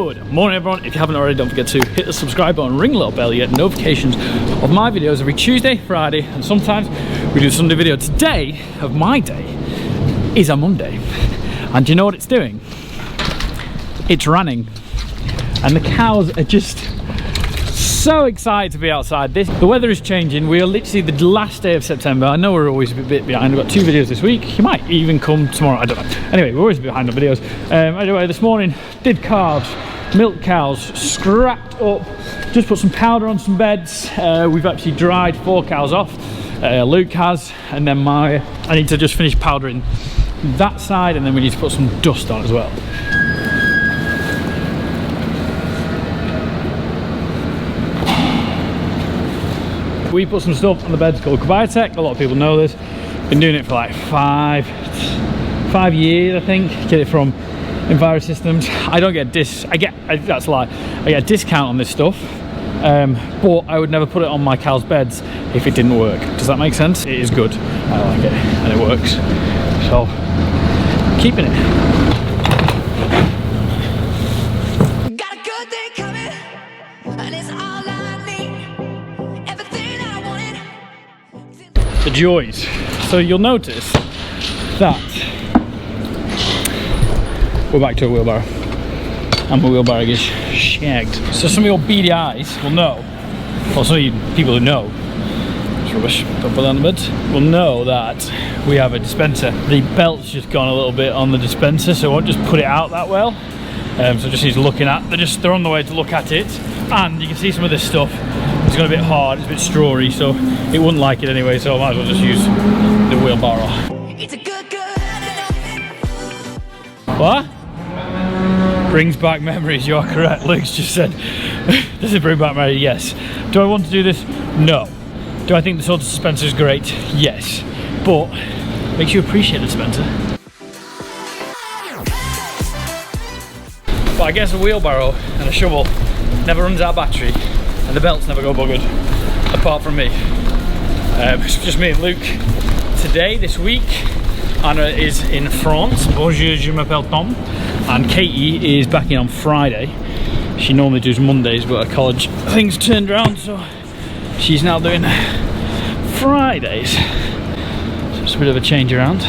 Good morning everyone. If you haven't already, don't forget to hit the subscribe button, ring the little bell, you get notifications of my videos every Tuesday, Friday, and sometimes we do a Sunday video. Today of my day is a Monday, and do you know what it's doing? It's running, and the cows are just so excited to be outside. The weather is changing. We are literally the last day of September. I know we're always a bit behind. We've got 2 videos this week. You might even come tomorrow, I don't know. Anyway, we're always behind on videos. Anyway, this morning did calves, milk cows, scrapped up, just put some powder on some beds. We've actually dried 4 cows off. Luke has, and then I need to just finish powdering that side, and then we need to put some dust on as well. We put some stuff on the beds called Biotech. A lot of people know this. Been doing it for like 5 years, I think. Get it from Enquiries systems. I don't get that's a lie. I get a discount on this stuff, but I would never put it on my cow's beds if it didn't work. Does that make sense? It is good. I like it, and it works. So, keeping it. The joys. So you'll notice that we're back to a wheelbarrow, and my wheelbarrow gets shagged. So some of your beady eyes will know, or some of you people who know, it's rubbish, don't put that on the bed, will know that we have a dispenser. The belt's just gone a little bit on the dispenser, so I won't just put it out that well. So just he's looking at, they're on the way to look at it, and you can see some of this stuff. It's got a bit hard, it's a bit strawy, so it wouldn't like it anyway, so I might as well just use the wheelbarrow. It's a good. What? Brings back memories, you are correct. Luke's just said, does it bring back memories? Yes. Do I want to do this? No. Do I think the sort of dispenser is great? Yes. But, makes you appreciate the dispenser. But I guess a wheelbarrow and a shovel never runs out of battery. And the belts never go buggered, apart from me. It's just me and Luke. Today, this week, Anna is in France. Bonjour, je m'appelle Tom. And Katie is back in on Friday. She normally does Mondays, but her college things turned around, so she's now doing Fridays. So it's a bit of a change around,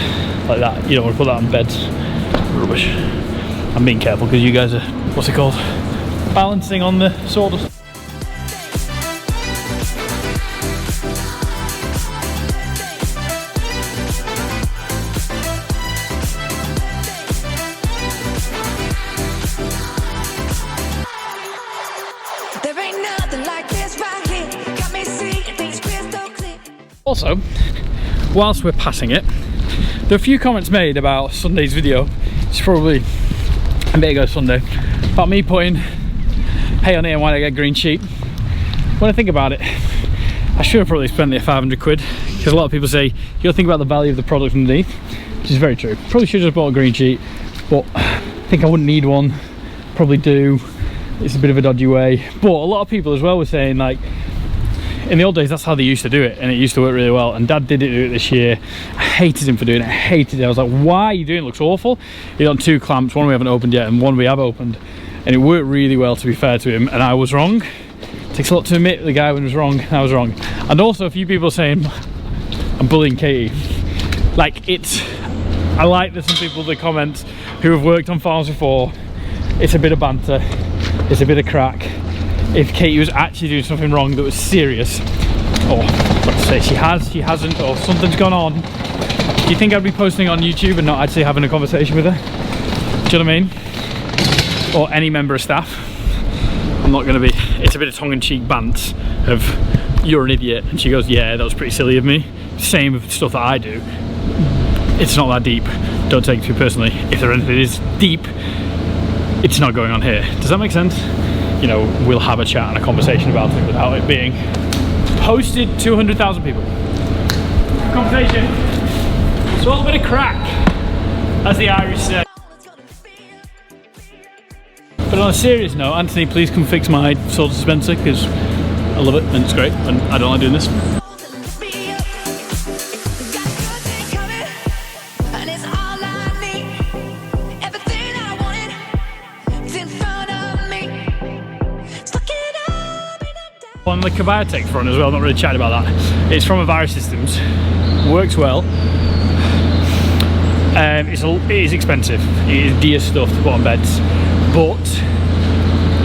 like that. You don't want to put that on beds. Rubbish. I'm being careful because you guys are, what's it called? Balancing on the sawdust. Also, whilst we're passing it, there are a few comments made about Sunday's video. It's probably a bit ago Sunday, about me putting hay on here and why I get green sheet. When I think about it, I should have probably spent the 500 quid, because a lot of people say you gotta think about the value of the product underneath, which is very true. Probably should have just bought a green sheet, but I think I wouldn't need one. Probably do. It's a bit of a dodgy way. But a lot of people as well were saying, like, in the old days, that's how they used to do it, and it used to work really well. And Dad did do it this year. I hated him for doing it. I hated it. I was like, why are you doing it? It looks awful. He got 2 clamps, one we haven't opened yet, and one we have opened. And it worked really well, to be fair to him. And I was wrong. It takes a lot to admit the guy was wrong. I was wrong. And also, a few people saying I'm bullying Katie. Like, I like there's some people that comment who have worked on farms before. It's a bit of banter. It's a bit of crack. If Katie was actually doing something wrong that was serious, or let's say she hasn't, or something's gone on, do you think I'd be posting on YouTube and not actually having a conversation with her? Do you know what I mean? Or any member of staff? I'm not going to be. It's a bit of tongue-in-cheek bants of, you're an idiot, and she goes, yeah, that was pretty silly of me. Same with stuff that I do. It's not that deep. Don't take it too personally. If there anything is deep, it's not going on here. Does that make sense? You know, we'll have a chat and a conversation about it without it being posted to 200,000 people. Conversation. It's all a bit of crack, as the Irish say. But on a serious note, Anthony, please come fix my salt dispenser, because I love it and it's great, and I don't like doing this. Everything I wanted is in front of me. On the Biotech front as well, not really chatting about that. It's from Enquiries systems, works well. It is expensive, it is dear stuff to put on beds, but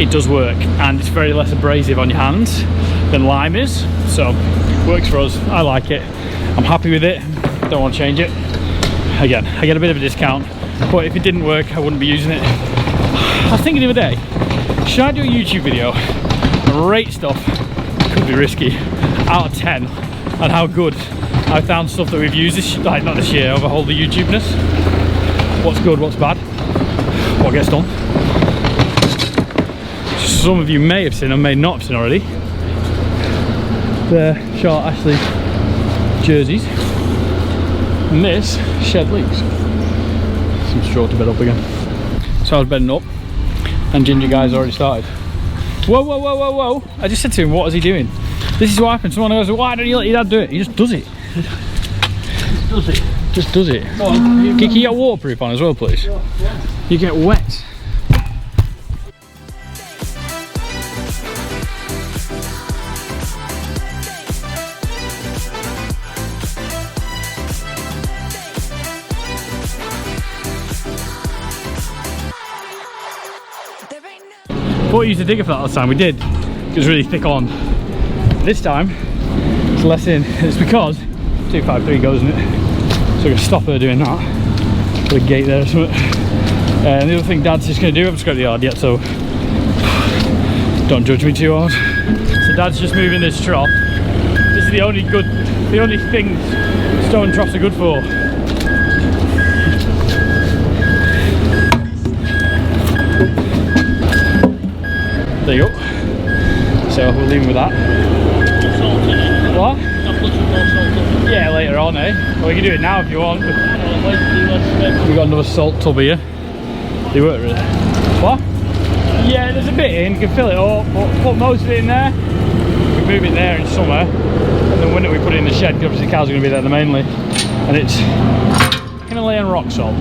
it does work, and it's very less abrasive on your hands than lime is, so works for us. I like it, I'm happy with it, don't want to change it. Again, I get a bit of a discount, but if it didn't work I wouldn't be using it. I was thinking the other day, should I do a YouTube video and rate stuff? Could be risky, out of 10 on how good I found stuff that we've used this, like not this year, overhaul the YouTubeness. What's good, what's bad, what gets done. Some of you may have seen or may not have seen already the Charlotte Ashley jerseys, and this shed leaks. Some straw to bed up again. So I was bedding up and Ginger Guy's already started. Whoa, whoa, whoa, whoa, whoa. I just said to him, what is he doing? This is what happens. Someone goes, why don't you let your dad do it? He just does it. Just does it. Just does it. Can you get waterproof on as well, please? You get wet. Thought we used a digger for that last time. We did. It was really thick on. This time it's less in. It's because 253 goes in it, so we're gonna stop her doing that. Put a gate there or something. And the other thing Dad's just gonna do, I haven't got the yard yet, so don't judge me too hard. So Dad's just moving this trough. This is the only thing stone troughs are good for. There you go. So we'll leave him with that. What? Yeah, later on, eh? Well, we can do it now if you want. We've got another salt tub here. They work really. What? Yeah, there's a bit in, you can fill it up, but put most of it in there. We move it there in summer, and then winter we put it in the shed because obviously the cows are going to be there mainly. And it's Himalayan rock salt.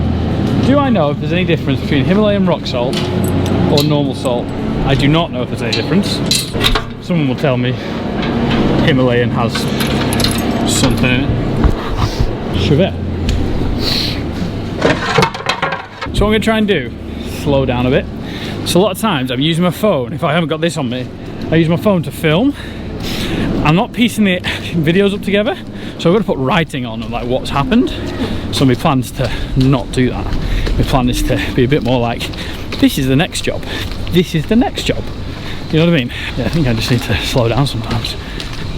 Do I know if there's any difference between Himalayan rock salt or normal salt? I do not know if there's any difference. Someone will tell me Himalayan has something in it. Chevet. So what I'm going to try and do, slow down a bit. So a lot of times I'm using my phone, if I haven't got this on me, I use my phone to film. I'm not piecing the videos up together, so I've got to put writing on like what's happened. So my plan's to not do that. My plan is to be a bit more like, this is the next job. This is the next job. You know what I mean? Yeah, I think I just need to slow down sometimes.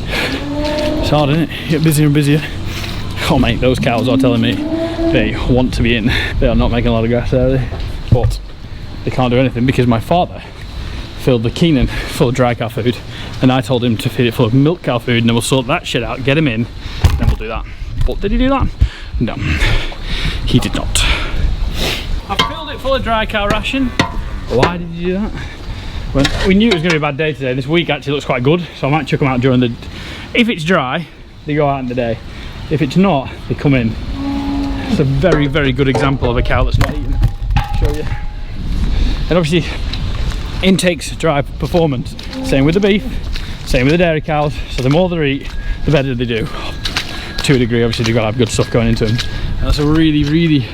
It's hard, isn't it? You get busier and busier. Oh mate, those cows are telling me they want to be in. They are not making a lot of grass, are they? But they can't do anything because my father filled the Keenan full of dry cow food, and I told him to feed it full of milk cow food, and then we'll sort that shit out, get him in, then we'll do that. But did he do that? No, he did not. I filled it full of dry cow ration. Why did you do that? Well, we knew it was going to be a bad day today. This week actually looks quite good, so I might chuck them out during the... If it's dry, they go out in the day. If it's not, they come in. It's a very, very good example of a cow that's not eating. I'll show you. And obviously, intakes drive performance. Same with the beef, same with the dairy cows. So the more they eat, the better they do. To a degree, obviously they've got to have good stuff going into them. And that's a really, really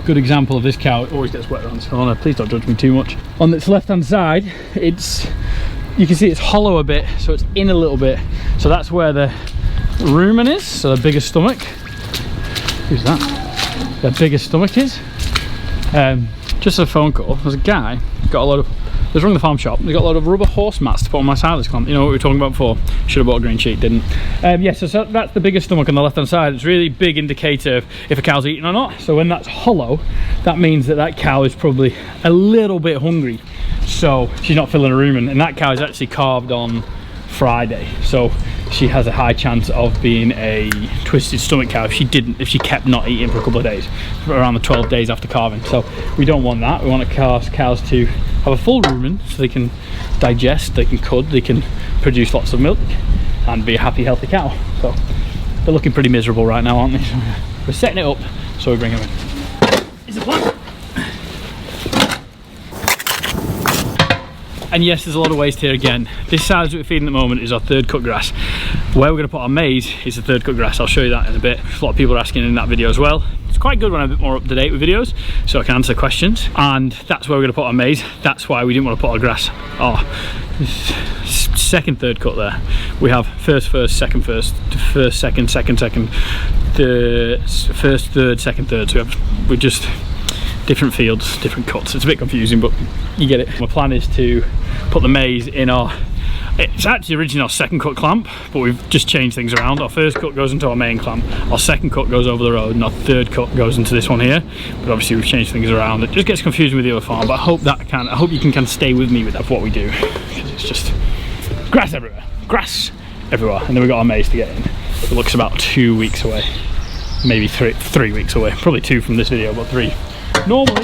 good example of this cow. It always gets wet around this corner. Please don't judge me too much. On its left hand side, you can see it's hollow a bit, so it's in a little bit. So that's where the rumen is, so the biggest stomach. Who's that? Their biggest stomach is. Just a phone call. There's a guy got a lot of. There's rung the farm shop. They got a lot of rubber horse mats to put on my silage clamp. You know what we were talking about before? Should have bought a green sheet, didn't. Yeah, so that's the biggest stomach on the left hand side. It's a really big indicator of if a cow's eating or not. So when that's hollow, that means that that cow is probably a little bit hungry. So she's not filling a rumen, and that cow is actually calved on Friday. So she has a high chance of being a twisted stomach cow if she kept not eating for a couple of days, around the 12 days after calving. So we don't want that. We want cows to have a full rumen so they can digest, they can cud, they can produce lots of milk and be a happy, healthy cow. So they're looking pretty miserable right now, aren't they? So we're setting it up so we bring them in. Is the plan? And yes, there's a lot of waste here again. This side that we're feeding at the moment is our third cut grass. Where we're going to put our maize is the third cut grass. I'll show you that in a bit. A lot of people are asking in that video as well. It's quite good when I'm a bit more up to date with videos, so I can answer questions. And that's where we're going to put our maize. That's why we didn't want to put our grass. Oh, second, third cut there. We have first, second, second, first, third, second, third. So we're just different fields, different cuts. It's a bit confusing, but you get it. My plan is to put the maize in it's actually originally our second cut clamp, but we've just changed things around. Our first cut goes into our main clamp, our second cut goes over the road, and our third cut goes into this one here. But obviously we've changed things around. It just gets confusing with the other farm, but I hope you can kind of stay with me with what we do, because it's just grass everywhere, and then we've got our maize to get in. It looks about 2 weeks away, maybe three weeks away, probably 2 from this video, but 3 normally.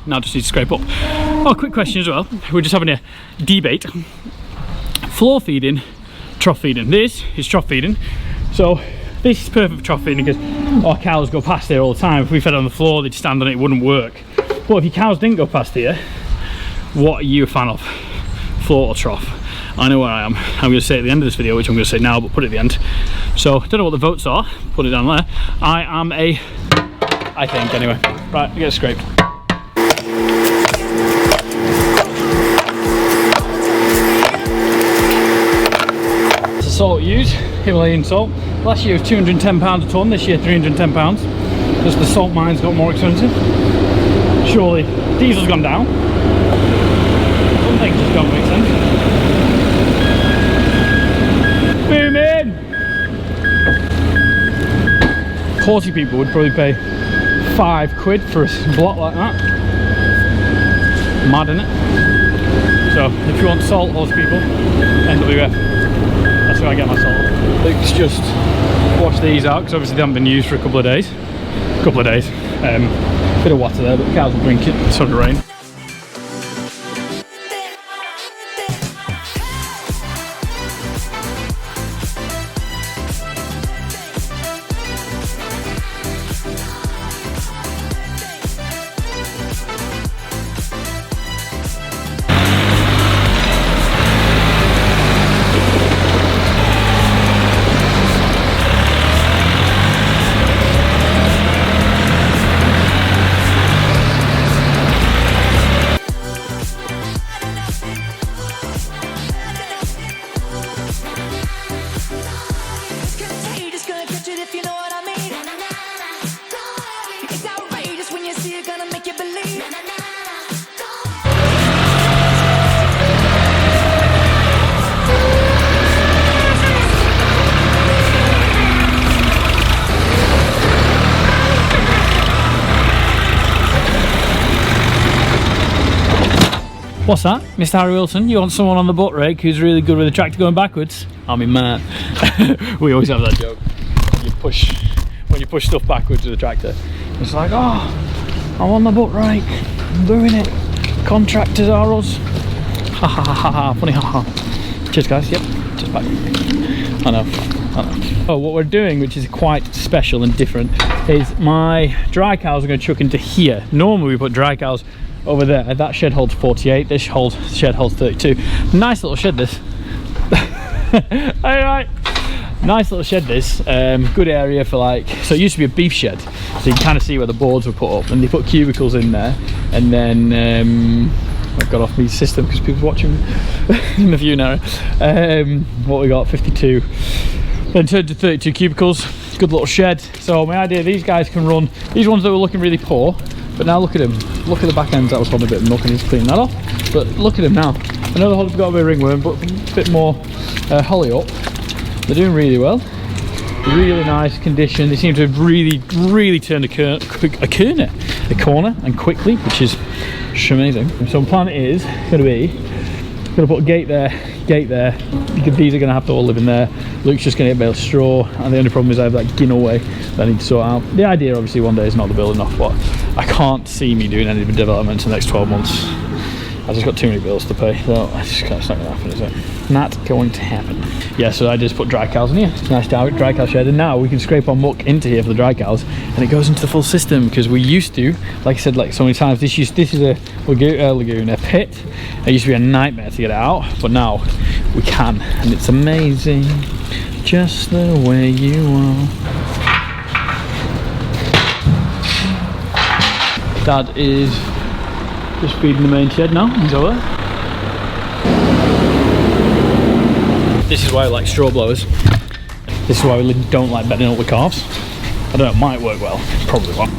Now just need to scrape up. Oh, quick question as well. We're just having a debate. Floor feeding, trough feeding. This is trough feeding. So this is perfect for trough feeding because our cows go past here all the time. If we fed on the floor, they'd stand on it, it wouldn't work. But if your cows didn't go past here, what are you a fan of? Floor or trough? I know where I am. I'm going to say it at the end of this video, which I'm going to say now, but put it at the end. So I don't know what the votes are. Put it down there. I think anyway. Right, we get scraped. Salt used, Himalayan salt. Last year was £210 a tonne, this year £310. Just the salt mines got more expensive. Surely diesel's gone down. Some things just don't make sense. Boom in! 40 people would probably pay £5 for a block like that. Mad, innit? So if you want salt, horse people, NWF. That's where I get my salt. Let's just wash these out because obviously they haven't been used for a couple of days. Bit of water there, but the cows will drink it. It's sort of rain. What's that? Mr. Harry Wilson, you want someone on the butt rake who's really good with the tractor going backwards? I mean, man. We always have that joke. When you push stuff backwards with the tractor. It's like, oh, I'm on the butt rake. I'm doing it. Contractors are us. Ha ha ha ha ha. Funny ha ha. Cheers guys, yep. Just back. I know. Oh, what we're doing, which is quite special and different, is my dry cows are going to chuck into here. Normally we put dry cows over there. That shed holds 48, this shed holds 32. Nice little shed this. Alright, nice little shed this. Good area for like, so it used to be a beef shed, so you can kind of see where the boards were put up, and they put cubicles in there, and then I've got off my system because people's watching in the view now. What we got, 52, then turned to 32 cubicles. Good little shed. So my idea, these guys can run, these ones that were looking really poor, but now look at him. Look at the back ends that was holding a bit of milk, and he's cleaning that off. But look at him now. I know they've got a bit of ringworm, but a bit more holly up. They're doing really well. Really nice condition. They seem to have really turned a corner and quickly, which is amazing. So the plan is going to be, going to put a gate there, because these are going to have to all live in there. Luke's just going to get a bale of straw, and the only problem is I have that ginnel way that I need to sort out. The idea obviously one day is not the building off, but I can't see me doing any development in the next 12 months. I just got too many bills to pay, so it's not going to happen, is it? Not going to happen. Yeah, so I just put dry cows in here. It's a nice dry cow shed, and now we can scrape our muck into here for the dry cows, and it goes into the full system, because we used to, like I said like so many times, this is a lagoon, a pit. It used to be a nightmare to get it out, but now we can, and it's amazing, just the way you are. Dad is just feeding the main shed now. He's over there. This is why I like straw blowers. This is why we don't like bedding up the calves. I don't know, it might work well. Probably won't.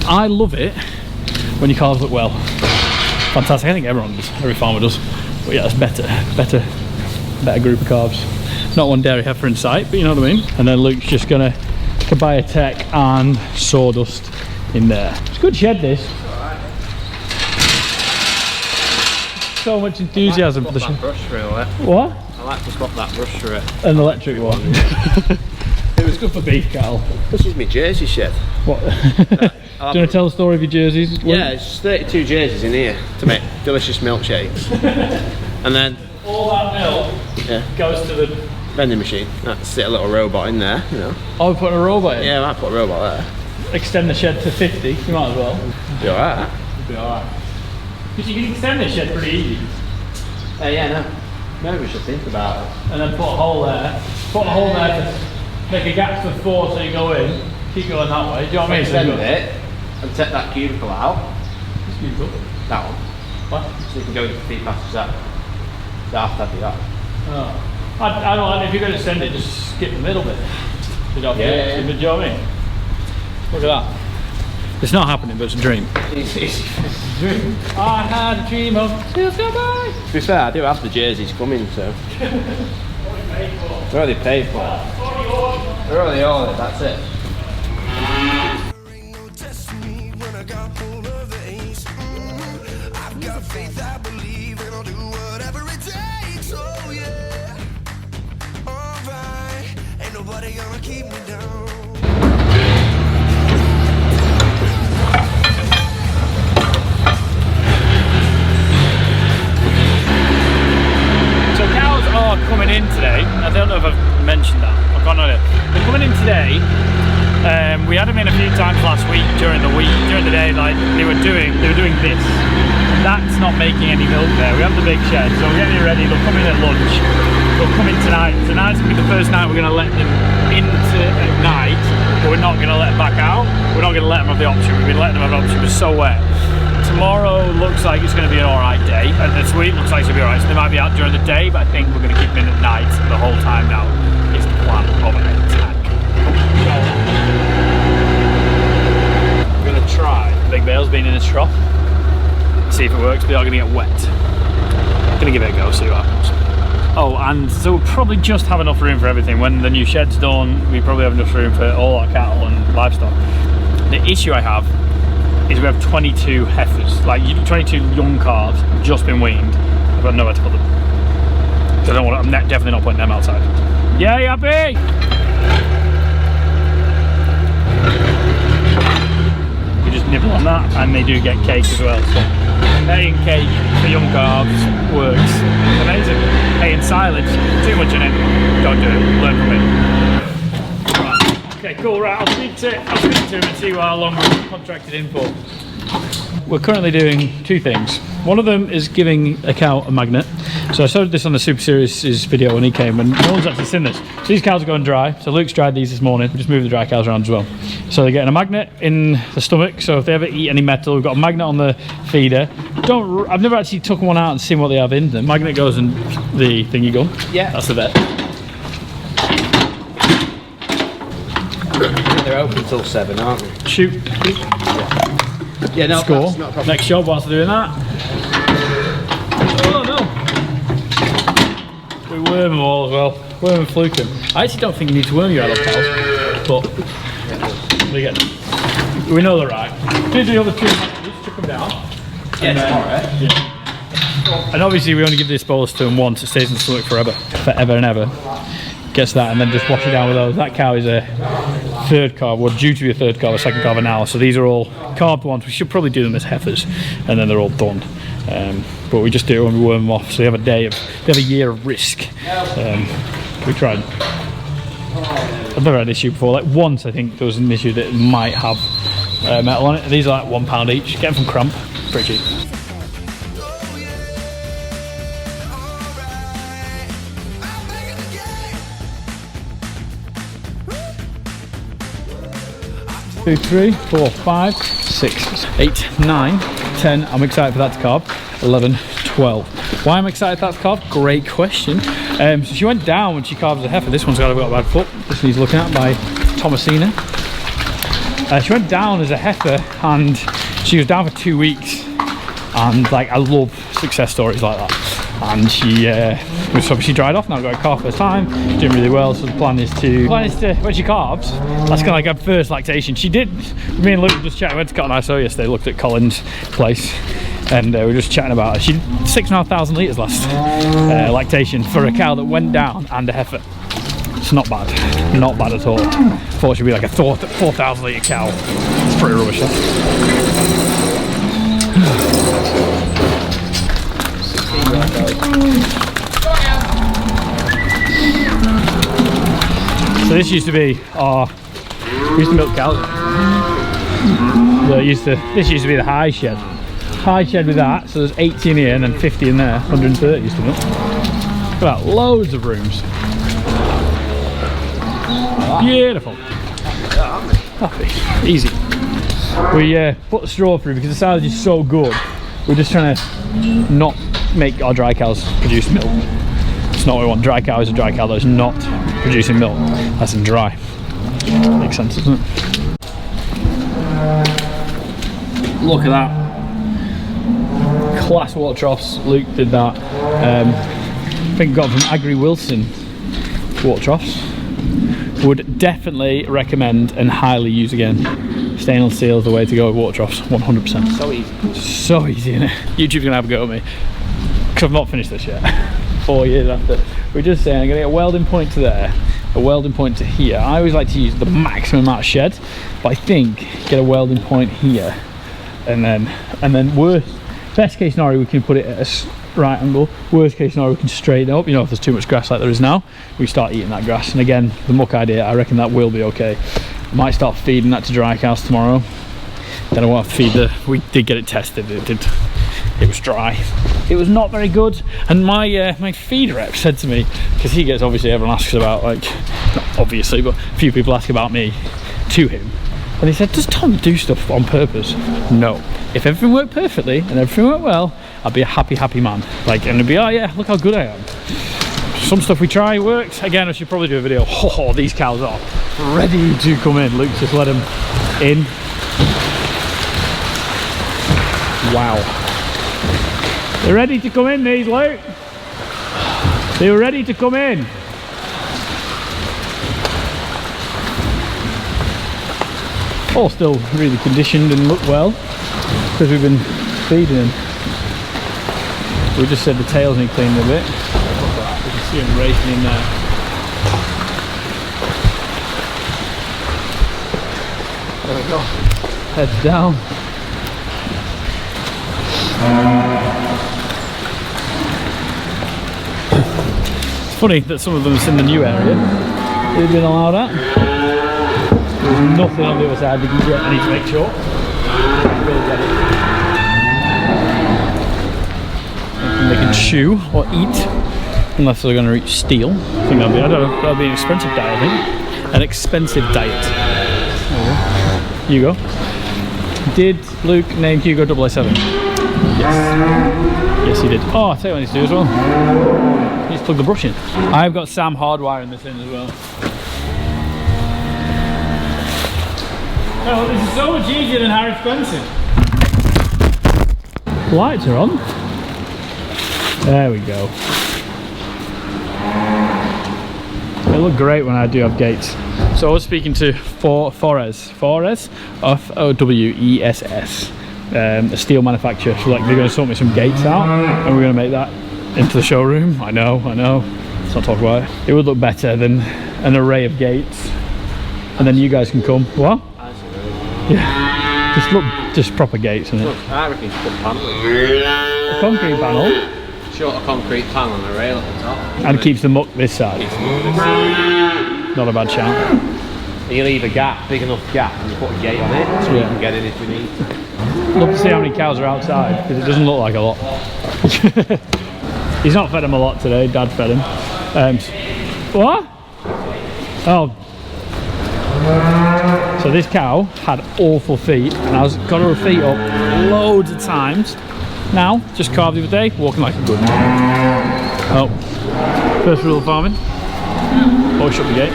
I love it when your calves look well. Fantastic. I think everyone does. Every farmer does. But yeah, it's better group of calves. Not one dairy heifer in sight, but you know what I mean. And then Luke's just gonna buy a tech and sawdust in there. It's a good shed, this. So much enthusiasm for the shed. Brush through it. What? I like to swap that brush through it. An electric one. It was good for beef cattle. This is my jersey shed. What? Do you want to tell the story of your jerseys? Yeah, it's 32 jerseys in here to make delicious milkshakes. And then all that milk goes to the vending machine. That's it, a little robot in there, you know. Oh, we're putting a robot in? Yeah, I might put a robot there. Extend the shed to 50, you might as well. Be alright. Be alright. Because you can extend this shed pretty easy. Yeah, no. Maybe we should think about it. And then put a hole there. Put a hole there to make a gap for 4 so you go in. Keep going that way. Do you know what I mean? Extend it and take that cubicle out. This cubicle? That one. What? So you can go into the feed passages that. You don't have to do that. Oh. I don't know, if you're going to extend it, just skip the middle bit. You don't have to do it. Do you know what I mean? Look at that. It's not happening, but it's a dream. It's easy. Dream. I had a dream of still by. To be fair, I do have the jerseys coming, so. They're already paid for. They're already ordered, that's it. Faith, I believe, and I'll do whatever it takes. Oh yeah, alright, ain't nobody gonna keep me down. So cows are coming in today. I don't know if I've mentioned that. I can't know it. They're coming in today. We had them in a few times last week during the day, like they were doing this. That's not making any milk there. We have the big shed, so we're getting it ready. They'll come in at lunch. They'll come in tonight. Tonight's gonna be the first night we're gonna let them into at night, but we're not gonna let them back out. We're not gonna let them have the option. We've been letting them have the option. It was so wet. Tomorrow looks like it's gonna be an alright day, and this week looks like it's gonna be alright. So they might be out during the day, but I think we're gonna keep them in at night the whole time now. Is the plan of an attack. We're gonna try the big bales being in a trough. See if it works. We are going to get wet. Gonna give it a go, see what happens. Oh, and so we'll probably just have enough room for everything. When the new shed's done, we probably have enough room for all our cattle and livestock. The issue I have is we have 22 heifers, like 22 young calves, just been weaned. I've got nowhere to put them. So I don't want. I'm definitely not putting them outside. Yay, happy! You just nibble on that, and they do get cake as well. So. Hay and cake for young calves works amazing. Hay and silage, too much in it, don't do it, learn from it. Right. Okay, cool, right, I'll speak to him and see how long we're contracted in for. We're currently doing 2 things. One of them is giving a cow a magnet. So I showed this on the Super Series video when he came, and no one's actually seen this. So these cows are going dry, so Luke's dried these this morning. We just moved the dry cows around as well. So they're getting a magnet in the stomach, so if they ever eat any metal, we've got a magnet on the feeder. I've never actually took one out and seen what they have in them. Magnet goes in the thingy gun. Yeah. That's the vet. They're open till 7, aren't they? Shoot. Yeah, no, Score. that's not a problem. Next job whilst they're doing that. Oh no. We worm them all as well. Worm and fluke them. I actually don't think you need to worm your adult cows, but we know they're right. Do the other 2 just chuck them down. Yeah, tomorrow. Yeah. And obviously we only give this bolus to them once, it stays in the stomach forever and ever. Gets that and then just wash it down with those. That cow is a third calf, well due to be a third calf, a second calf an hour. So these are all calved ones. We should probably do them as heifers and then they're all done. But we just do it when we worm them off. So they have a year of risk. We tried. I've never had an issue before. Like once I think there was an issue that might have metal on it. These are like £1 each. Get them from Crump, pretty cheap. Two, 3, 4, 5, 6, 8, 9, 10. I'm excited for that to calve. 11, 12. Why I'm excited for that to calve? Great question. So she went down when she calved as a heifer. This one's got a bad foot. This needs looking at by Thomasina. She went down as a heifer and she was down for 2 weeks. And like I love success stories like that. And she was obviously dried off. Now got a calf first time, doing really well. So the plan is to when she calves, that's kind of like her first lactation. She did. Me and Luke just chatting. We went to Cotton ISO yesterday. Looked at Colin's place, and we were just chatting about it. She did 6,500 litres last lactation for a cow that went down and a heifer. It's not bad, not bad at all. Thought she'd be like a 4,000 litre cow. It's pretty rubbish. So this used to be we used to milk cows. This used to be the high shed. High shed with that, so there's 80 in here and then 50 in there, 130 used to milk. Look at that, loads of rooms. Beautiful. Happy. Easy. We put the straw through because the silage is so good. We're just trying to not make our dry cows produce milk. It's not what we want. Dry cow is a dry cow that is not producing milk. That's in dry. Makes sense, doesn't it? Look at that. Class water troughs. Luke did that. I think got from Agri Wilson water troughs. Would definitely recommend and highly use again. Stainless steel is the way to go with water troughs, 100%. So easy. So easy, isn't it? YouTube's gonna have a go at me. Because I've not finished this yet. 4 years after. We're just saying I'm gonna get a welding point to there, a welding point to here. I always like to use the maximum amount of shed, but I think get a welding point here. And then best case scenario we can put it at a right angle. Worst case scenario we can straighten up. You know, if there's too much grass like there is now, we start eating that grass. And again, the muck idea, I reckon that will be okay. I might start feeding that to dry cows tomorrow. Then I won't have to feed we did get it tested. It was dry. It was not very good. And my feed rep said to me, because he gets, obviously everyone asks about, like, not obviously, but a few people ask about me to him. And he said, does Tom do stuff on purpose? No. If everything worked perfectly and everything went well, I'd be a happy man. Like, and it'd be, oh yeah, look how good I am. Some stuff we try works. Again, I should probably do a video. Oh, these cows are ready to come in. Luke just let them in. Wow. They're ready to come in, these, Luke. They were ready to come in. All still really conditioned and look well because we've been feeding them. We just said the tails need cleaning a bit. You can see them racing in there. There we go. Heads down. It's funny that some of them are in the new area. They've been allowed at. There's nothing on the other side they can get. I need to make sure. Really get it. Nothing they can chew or eat, unless they're going to reach steel. I think that'll be. I don't know. That'll be an expensive diet. I think an expensive diet. Hugo. Did Luke name Hugo 007? Yes. Yes, he did. Oh, I'll tell you what I need to do as well. He needs to plug the brush in. I've got Sam hardwiring this in as well. Oh, this is so much easier than how expensive. Lights are on. There we go. They look great when I do have gates. So I was speaking to Fores, F-O-W-E-S-S. a steel manufacturer. So like they're going to sort me some gates out, and we're going to make that into the showroom. I know. Let's not talk about it. It would look better than an array of gates, and then you guys can come. What? Yeah, just proper gates, isn't it? Look, I reckon you should put panel. A concrete panel. Short a concrete panel and a rail at the top. And it keeps the muck this side. Not a bad shout. You leave a gap, big enough gap, and you put a gate on it so we can get in if we need to. Love to see how many cows are outside, because it doesn't look like a lot. He's not fed them a lot today, Dad fed him. What? Oh. So this cow had awful feet, and I got her feet up loads of times. Now, just calved the other day, walking like a good man. Oh, first rule of farming, always shut the gate.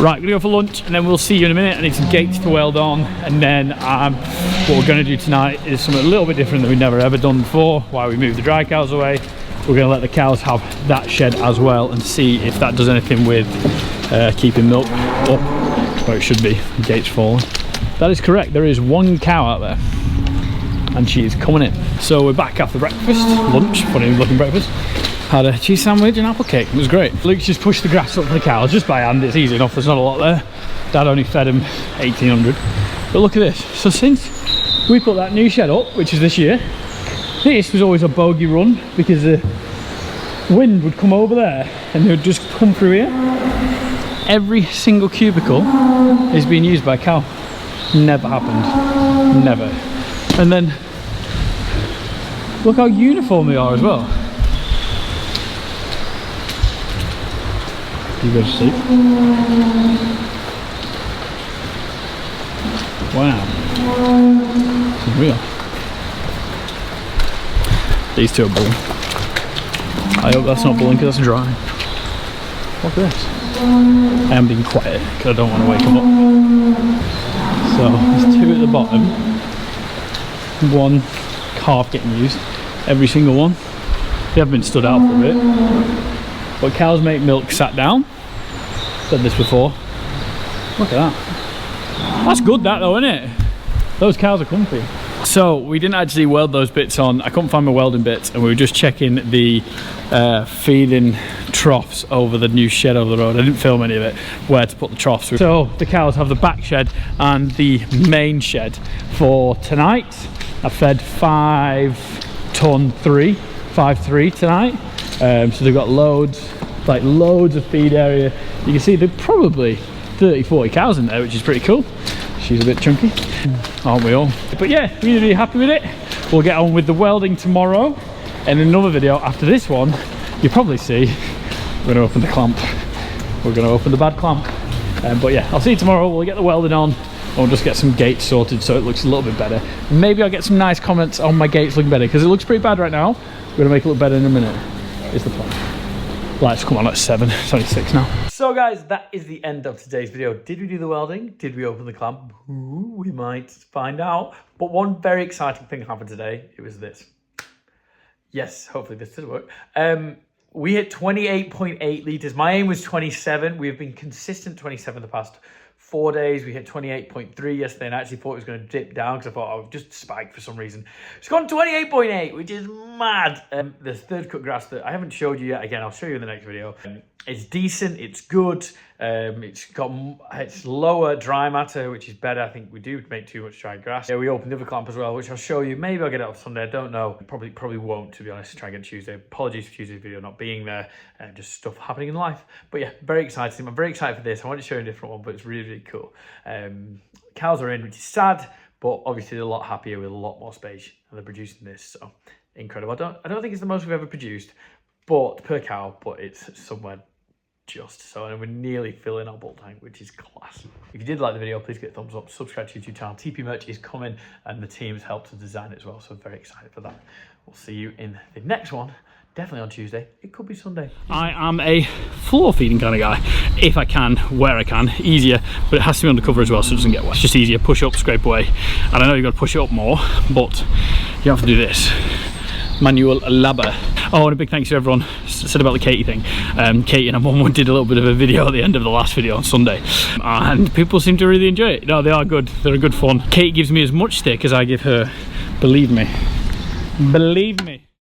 Right, we're gonna go for lunch, and then we'll see you in a minute. I need some gates to weld on, and then what we're gonna do tonight is something a little bit different that we've never ever done before. While we move the dry cows away, we're gonna let the cows have that shed as well, and see if that does anything with keeping milk up where it should be. The gate's falling. That is correct, there is one cow out there, and she is coming in. So we're back after breakfast, lunch, funny looking breakfast. Had a cheese sandwich and apple cake. It was great. Luke's just pushed the grass up for the cows just by hand. It's easy enough, there's not a lot there. Dad only fed him 1,800. But look at this. So since we put that new shed up, which is this year, this was always a bogey run because the wind would come over there and they would just come through here. Every single cubicle is being used by a cow. Never happened. Never. And then look how uniform they are as well. You go to sleep. Wow. This is real. These two are bulling. I hope that's not bulling because that's dry. Look at this. I am being quiet because I don't want to wake them up. So there's two at the bottom. One calf getting used. Every single one. They have been stood out for a bit. But cows make milk sat down. Said this before. Look at that. That's good that though, isn't it? Those cows are comfy. So we didn't actually weld those bits on. I couldn't find my welding bits, and we were just checking the feeding troughs over the new shed over the road. I didn't film any of it, where to put the troughs. So the cows have the back shed and the main shed for tonight. I fed 5'3" tonight. So they've got loads of feed area. You can see there's probably 30-40 cows in there, which is pretty cool. She's a bit chunky, aren't we all? But yeah, really happy with it. We'll get on with the welding tomorrow, and in another video after this one you'll probably see we're going to open the clamp. We're going to open the bad clamp. But yeah, I'll see you tomorrow. We'll get the welding on, and we'll just get some gates sorted so it looks a little bit better. Maybe I'll get some nice comments on my gates looking better, because it looks pretty bad right now. We're going to make it look better in a minute, is the plan. Lights come on at 7, it's only 6 now. So guys, that is the end of today's video. Did we do the welding? Did we open the clamp? Ooh, we might find out. But one very exciting thing happened today. It was this. Yes, hopefully this does work. We hit 28.8 litres. My aim was 27. We've been consistent 27 the past 4 days. We hit 28.3 yesterday, and I actually thought it was going to dip down because I thought I would just spike for some reason. It's gone 28.8, which is mad. The third cut grass that I haven't showed you yet, again, I'll show you in the next video. It's decent, it's good. It's lower dry matter, which is better. I think we do make too much dry grass. Yeah, we opened the other clamp as well, which I'll show you. Maybe I'll get it up Sunday, I don't know. Probably won't, to be honest, try and get Tuesday. Apologies for Tuesday's video not being there, just stuff happening in life. But yeah, very exciting. I'm very excited for this. I want to show you a different one, but it's really, really cool. Cows are in, which is sad, but obviously they're a lot happier with a lot more space, and they're producing this, so incredible. I don't think it's the most we've ever produced, but per cow, but it's somewhere just so, and we're nearly filling our bulk tank, which is class. If you did like the video, please get a thumbs up, subscribe to the YouTube channel. TP merch is coming, and the team's helped to design it as well, so I'm very excited for that. We'll see you in the next one, definitely on Tuesday. It could be Sunday. I am a floor feeding kind of guy, if I can, where I can, easier, but it has to be undercover as well so it doesn't get wet. It's just easier, push up, scrape away, and I know you've got to push it up more, but you have to do this manual labor. Oh, and a big thanks to everyone said about the Katie thing. Katie and her mum did a little bit of a video at the end of the last video on Sunday, and people seem to really enjoy it. No, they are good. They're a good fun. Kate gives me as much stick as I give her. Believe me. Believe me.